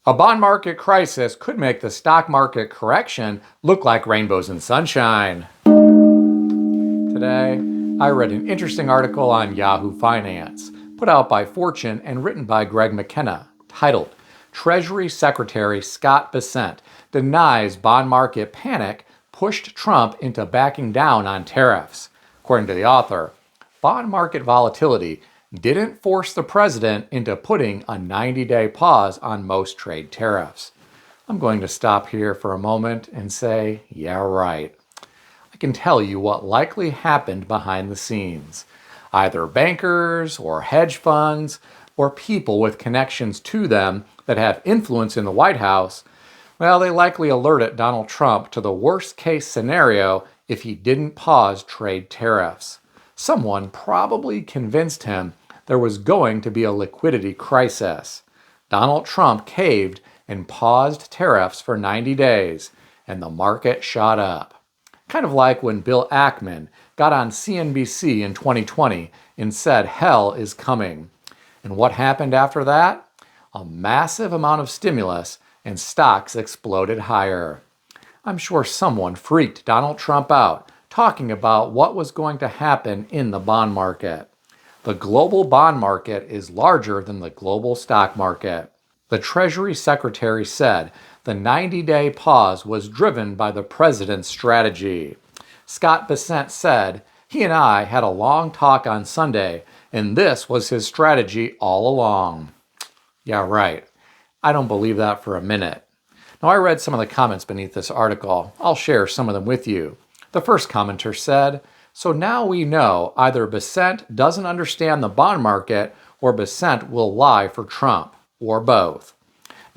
A bond market crisis could make the stock market correction look like rainbows and sunshine. Today, I read an interesting article on Yahoo Finance, put out by Fortune and written by Greg McKenna, titled Treasury Secretary Scott Bessent Denies Bond Market Panic Pushed Trump into Backing Down on Tariffs. According to the author, bond market volatility didn't force the president into putting a 90-day pause on most trade tariffs. I'm going to stop here for a moment and say, yeah, right. I can tell you what likely happened behind the scenes. Either bankers or hedge funds or people with connections to them that have influence in the White House, well, they likely alerted Donald Trump to the worst case scenario if he didn't pause trade tariffs. Someone probably convinced him there was going to be a liquidity crisis. Donald Trump caved and paused tariffs for 90 days, and the market shot up. Kind of like when Bill Ackman got on CNBC in 2020 and said hell is coming. And what happened after that? A massive amount of stimulus and stocks exploded higher. I'm sure someone freaked Donald Trump out talking about what was going to happen in the bond market. The global bond market is larger than the global stock market. The Treasury Secretary said the 90-day pause was driven by the president's strategy. Scott Bessent said, he and I had a long talk on Sunday, and this was his strategy all along. Yeah, right. I don't believe that for a minute. Now, I read some of the comments beneath this article. I'll share some of them with you. The first commenter said, so now we know either Bessent doesn't understand the bond market or Bessent will lie for Trump, or both.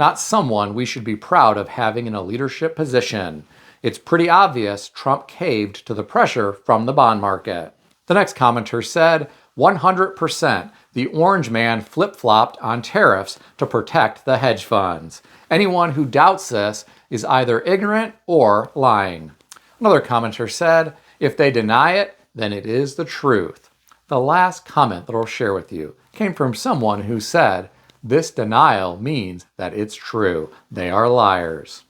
Not someone we should be proud of having in a leadership position. It's pretty obvious Trump caved to the pressure from the bond market. The next commenter said, 100%, the orange man flip-flopped on tariffs to protect the hedge funds. Anyone who doubts this is either ignorant or lying. Another commenter said, if they deny it, then it is the truth. The last comment that I'll share with you came from someone who said, this denial means that it's true. They are liars.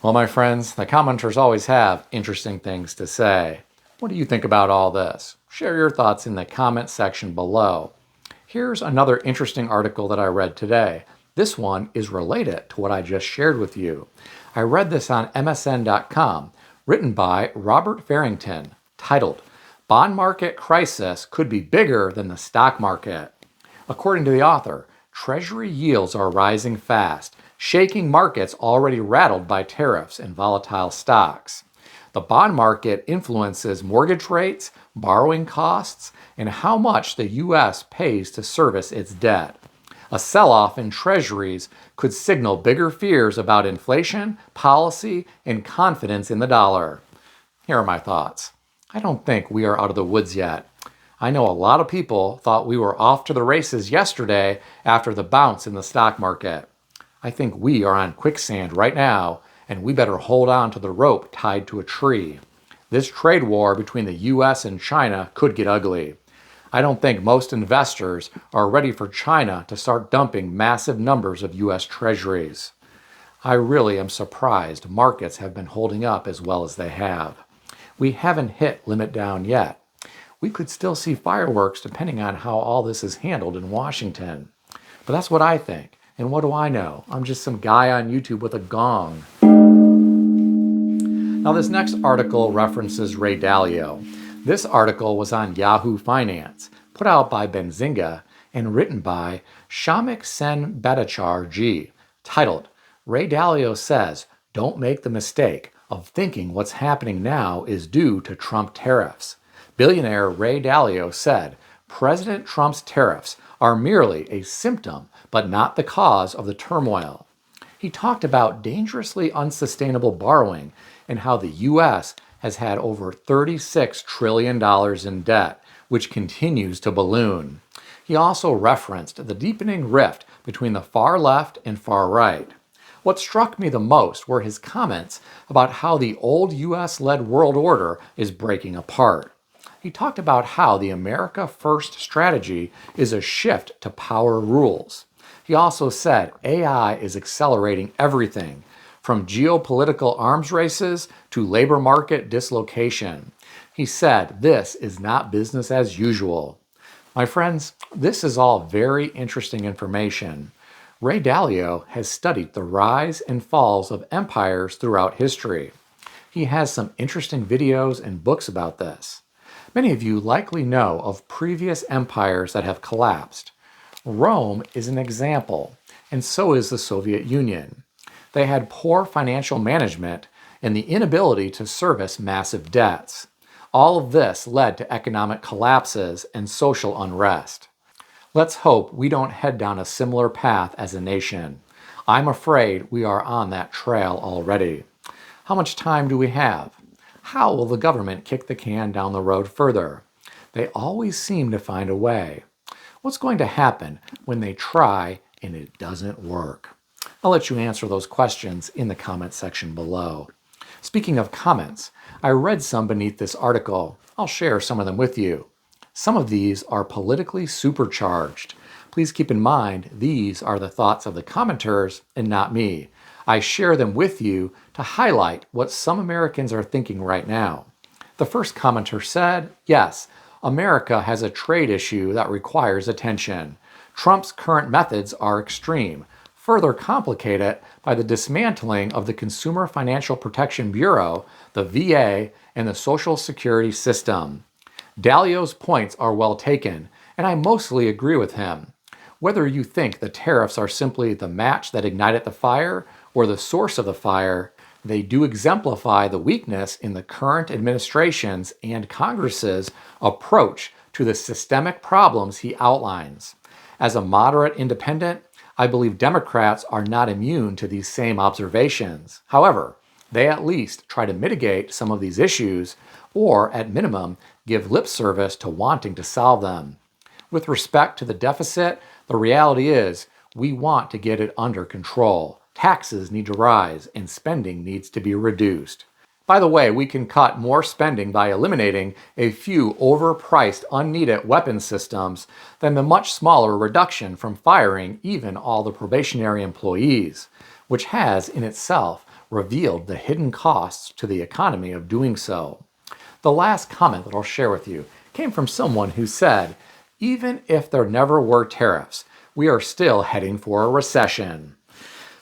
Well, my friends, the commenters always have interesting things to say. What do you think about all this? Share your thoughts in the comment section below. Here's another interesting article that I read today. This one is related to what I just shared with you. I read this on MSN.com, written by Robert Farrington, titled, Bond Market Crisis Could Be Bigger Than the Stock Market. According to the author, Treasury yields are rising fast, shaking markets already rattled by tariffs and volatile stocks. The bond market influences mortgage rates, borrowing costs, and how much the U.S. pays to service its debt. A sell-off in treasuries could signal bigger fears about inflation, policy, and confidence in the dollar. Here are my thoughts. I don't think we are out of the woods yet. I know a lot of people thought we were off to the races yesterday after the bounce in the stock market. I think we are on quicksand right now, and we better hold on to the rope tied to a tree. This trade war between the U.S. and China could get ugly. I don't think most investors are ready for China to start dumping massive numbers of U.S. treasuries. I really am surprised markets have been holding up as well as they have. We haven't hit limit down yet. We could still see fireworks depending on how all this is handled in Washington. But that's what I think. And what do I know? I'm just some guy on YouTube with a gong. Now, this next article references Ray Dalio. This article was on Yahoo Finance, put out by Benzinga and written by Shamik Sen Bhattacharya G, titled, Ray Dalio says, don't make the mistake of thinking what's happening now is due to Trump tariffs. Billionaire Ray Dalio said, President Trump's tariffs are merely a symptom, but not the cause of the turmoil. He talked about dangerously unsustainable borrowing and how the U.S. has had over $36 trillion in debt, which continues to balloon. He also referenced the deepening rift between the far left and far right. What struck me the most were his comments about how the old U.S.-led world order is breaking apart. He talked about how the America First strategy is a shift to power rules. He also said AI is accelerating everything, from geopolitical arms races to labor market dislocation. He said this is not business as usual. My friends, this is all very interesting information. Ray Dalio has studied the rise and falls of empires throughout history. He has some interesting videos and books about this. Many of you likely know of previous empires that have collapsed. Rome is an example, and so is the Soviet Union. They had poor financial management and the inability to service massive debts. All of this led to economic collapses and social unrest. Let's hope we don't head down a similar path as a nation. I'm afraid we are on that trail already. How much time do we have? How will the government kick the can down the road further? They always seem to find a way. What's going to happen when they try and it doesn't work? I'll let you answer those questions in the comment section below. Speaking of comments, I read some beneath this article. I'll share some of them with you. Some of these are politically supercharged. Please keep in mind these are the thoughts of the commenters and not me. I share them with you to highlight what some Americans are thinking right now. The first commenter said, yes, America has a trade issue that requires attention. Trump's current methods are extreme, further complicated by the dismantling of the Consumer Financial Protection Bureau, the VA, and the Social Security system. Dalio's points are well taken, and I mostly agree with him. Whether you think the tariffs are simply the match that ignited the fire or the source of the fire, they do exemplify the weakness in the current administration's and Congress's approach to the systemic problems he outlines. As a moderate independent, I believe Democrats are not immune to these same observations. However, they at least try to mitigate some of these issues, or at minimum, give lip service to wanting to solve them. With respect to the deficit, the reality is we want to get it under control. Taxes need to rise and spending needs to be reduced. By the way, we can cut more spending by eliminating a few overpriced, unneeded weapon systems than the much smaller reduction from firing even all the probationary employees, which has in itself revealed the hidden costs to the economy of doing so. The last comment that I'll share with you came from someone who said, even if there never were tariffs, we are still heading for a recession.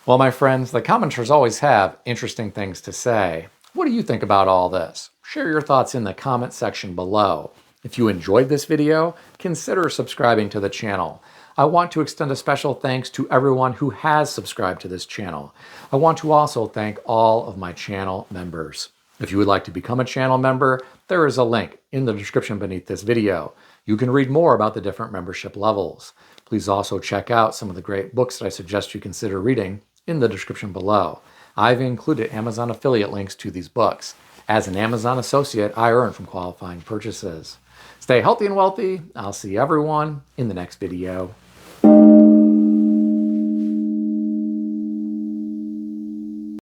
Well, my friends, the commenters always have interesting things to say. What do you think about all this? Share your thoughts in the comment section below. If you enjoyed this video, consider subscribing to the channel. I want to extend a special thanks to everyone who has subscribed to this channel. I want to also thank all of my channel members. If you would like to become a channel member, there is a link in the description beneath this video. You can read more about the different membership levels. Please also check out some of the great books that I suggest you consider reading in the description below. I've included Amazon affiliate links to these books. As an Amazon associate, I earn from qualifying purchases. Stay healthy and wealthy. I'll see everyone in the next video.